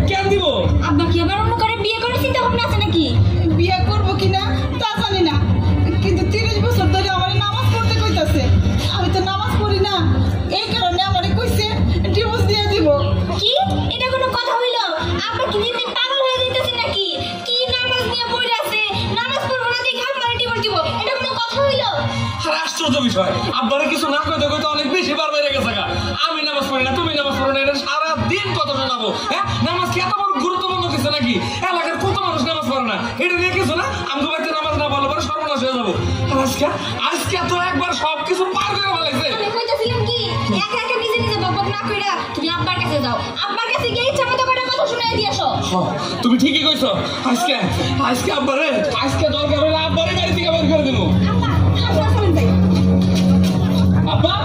কেন দিব? আব্বা কি আবার অন্য করে বিয়ে করে চিন্তা ভাবনা আছে নাকি? বিয়ে করবো কিনা তা জানি না, কিন্তু 30 বছর ধরে আমার নামাজ পড়তে কইতাছে। আমি তো নামাজ পড়ি না, এই কারণে আমারে কইছে ডিভোর্স দিয়ে দিব। কি এটা কোনো কথা হইলো? আব্বা কি দিন দিন পাগল হয়ে যাইতেছে নাকি? কি নামাজ নিয়ে পড়ে আছে, নামাজ পড়বো না দেখে আব্বারে ডিভোর্স দিব, এটা কোনো কথা হইলো? আর আশ্চর্য বিষয়, আব্বারে কিছু না কইতে কইতে অনেক বেশি বার বেড়ে গেছে। আমি নামাজ পড়ি না, তুমি নামাজ পড়ো না, এটা সারা দিন কত শোনাবো? হ্যাঁ, নামাজ কি এত বড় গুরুত্বপূর্ণ কিছু নাকি? এলাকার কত মানুষ নামাজ পড়ে না, এটা নিয়ে কিছু না? আমাকে বাড়িতে নামাজ না পড়লে পরে সর্বনাশ হয়ে যাবো। আর আজকে তো একবার সবকিছু পার করে ফেলাইছে। আমি কইতাছিলাম কি, একা একা নিজে নিজে বকবক না কইরা তুমি আব্বার কাছে যাও, আব্বার কাছে গিয়ে ইচ্ছা মতো করে কথা শুনাই দিয়ে আসো। তুমি ঠিকই কইছো। আজকে আব্বারে, আজকে দরকার হলে আব্বারে বাড়ি থেকে বের করে দেবো। আব্বা আব্বা শুনুন যাই। আব্বা,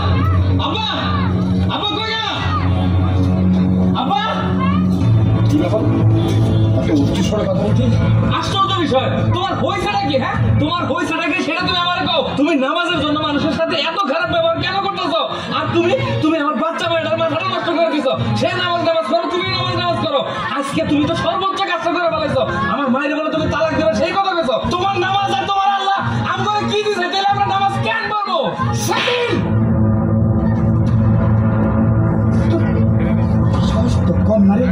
আব্বা, আব্বা কই না? আব্বা, কি ব্যাপার? একটা উচ্চস্বরে কথা বলছি। আশ্চর্য বিষয়, তোমার হইছেটা কি? হ্যাঁ, তোমার হইছেটা কি সেটা তুমি আমারে কও। তুমি নামাজের জন্য মানুষের সাথে এত খারাপ ব্যবহার কেন করতেছো? আর তুমি আমার বাচ্চা মেয়েটার মাথাটা নষ্ট করে দিছো। সে নামাজ করো, তুমি নামাজ করো। আজকে তুমি তো সর্বোচ্চ কাজটা করে ফেলাইছো। আমার মায়ের বলে তুমি তালাক দেবে সেই কথা কইছো। তোমার নামাজ আর তোমার আল্লাহ আমাকে কি দিছে? তাহলে আমরা নামাজ কেন পড়বো? সেদিন সাহস তো কম না রে,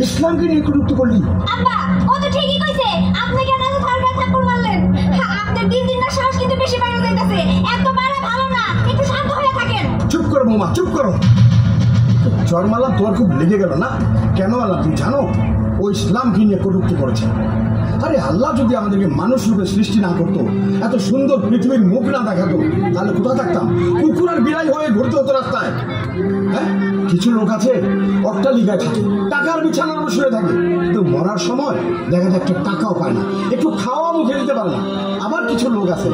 ইসলামকে নিয়ে কটূক্তি করলি। আব্বা ও তো ঠিকই কইছে, আপনি কেন এত থারকা থাপ্পড় মারলেন? আপনার দিন দিন না সাহস কিন্তু বেশি বাইরে যাইতাছে, এত মারা ভালো না, একটু শান্ত হয়ে থাকেন। চুপ করো বৌমা, চুপ করো। জন্মালাম তোমার খুব লেগে গেল না? কেন আল্লাহ তুমি জানো ও ইসলামকে নিয়ে কটূক্তি করেছে। আরে আল্লাহ যদি আমাদেরকে মানুষ রূপে সৃষ্টি না করতো, এত সুন্দর পৃথিবীর মুখ না দেখাতো, তাহলে কোথায় থাকতাম? কুকুর আর বিড়াল হয়ে ঘুরতে হতো রাস্তায়। হ্যাঁ, কিছু লোক আছে অট্টালিকায় থাকে, টাকার বিছানার উপর শুয়ে থাকে, কিন্তু মরার সময় দেখা যায় একটা টাকাও পায় না, একটু খাওয়া মুখে দিতে পারে না। আবার কিছু লোক আছে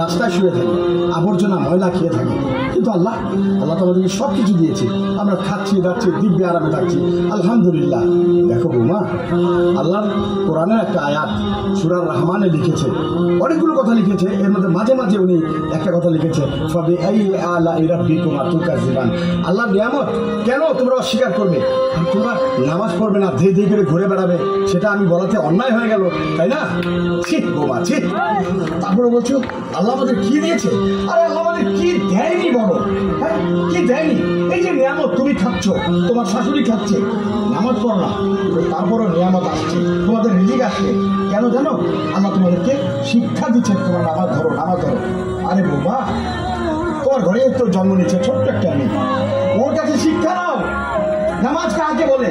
রাস্তায় শুয়ে থাকে, আবর্জনা ময়লা খেয়ে থাকে, কিন্তু আল্লাহ তো আমাদেরকে সব কিছু দিয়েছে, আমরা খাচ্ছি দাচ্ছি, দিব্যে আরামে থাকছি, আলহামদুলিল্লাহ। দেখো বৌমা, আল্লাহর কোরআনের একটা আয়াত সূরা রহমানে লিখেছে, অনেকগুলো কথা লিখেছে, এর মধ্যে মাঝে মাঝে উনি একটা কথা লিখেছে, ফাবিআইয়ি আলাই রাব্বিকুমা তুকাজ্জিবান। আল্লাহর নিয়ামত কেন তোমরা অস্বীকার করবে? তোমরা নামাজ পড়বে না, ধীরে ধীরে করে ঘুরে বেড়াবে, সেটা আমি বলাতে অন্যায় হয়ে গেল, তাই না? ঠিক বৌমা, ঠিক। তারপরে বলছো আল্লাহ আমাদের কি দিয়েছে? আরে আল্লাহ আমাদের কি দেয়নি বলো? হ্যাঁ, কি দেয়নি? এই যে নিয়ামত, তুমি খাচ্ছ, তোমার শাশুড়ি খাচ্ছে, নামাজ পড়ো না, তারপরও নিয়ামত আসছে, তোমাদের রিজিক আসছে। কেন জানো? আল্লাহ তোমাদেরকে শিক্ষা দিচ্ছে, তোমার নামাজ ধরো, নামাজ ধরো। আরে বৌমা, তোমার ঘরে তো জন্ম নিচ্ছে ছোট্ট একটা মেয়ে, ওর কাছে শিক্ষা নাও। নামাজ কাকে বলে?